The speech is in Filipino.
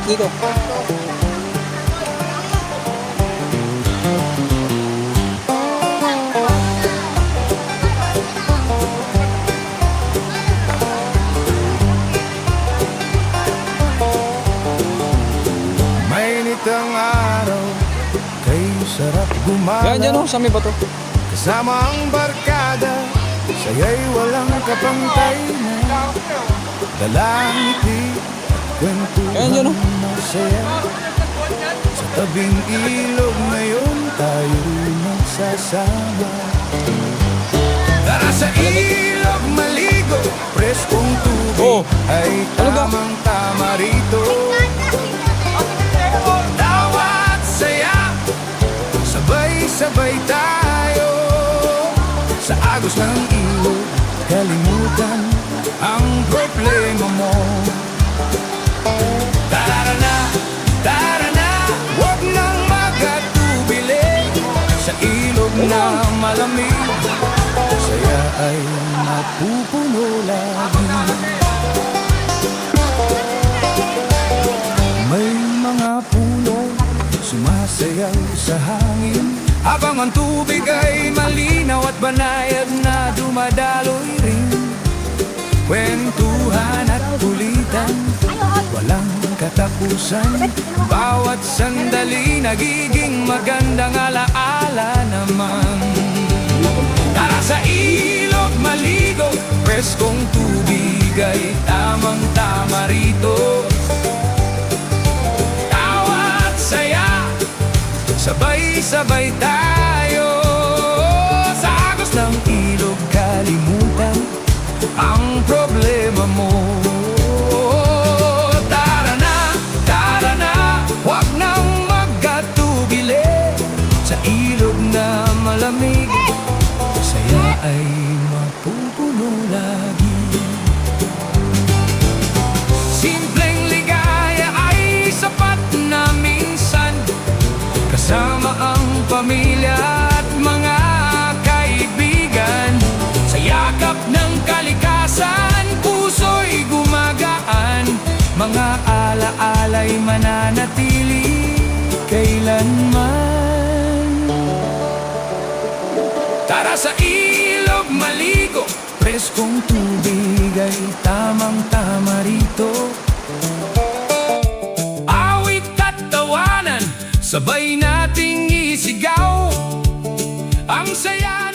malapit dito. Mainit ang araw, kay sarap gumala. Yan dyan o, sa may bato. Kasama ang barkada, saya'y walang kapantay na dalangiti at kwentuhan Yan dyan o. masaya. Sa tabing ilog ngayon tayo nagsasama. Tara sa ilog maligo, preskong tubig Oh, ay ano ba? tamang-tama rito. Tawa at saya, sabay-sabay tayo. Sa agos ng ilog, kalimutan ang problema mo. Tara na, huwag nang magatubili. Sa ilog na malamig, saya ay mapupuno lagi. May mga puno sumasayaw sa hangin, habang ang tubig ay malinaw at banayad na dumadaloy rin. Kwentuhan at kulitan, walang katapusan. Bawat sandali nagiging magandang alaala naman. Tara sa ilog maligo, preskong tubig ay tamang-tama rito. Tawa at saya, sabay-sabay tayo. Sa agos ng ilog kalimutan ang problema mo. Tara na, huwag nang magatubili. Sa ilog na malamig, saya ay mapupuno lagi. Simpleng ligaya ay sapat na minsan, kasama ang pamilya at mga kaibigan. Sa yakap ng kalikasan, puso'y gumagaan. Mga alaala'y mananatili kailanman. Tara sa ilog maligo, preskong tubig ay tamang-tama rito. Awit at tawanan, sabay nating isigaw ang saya.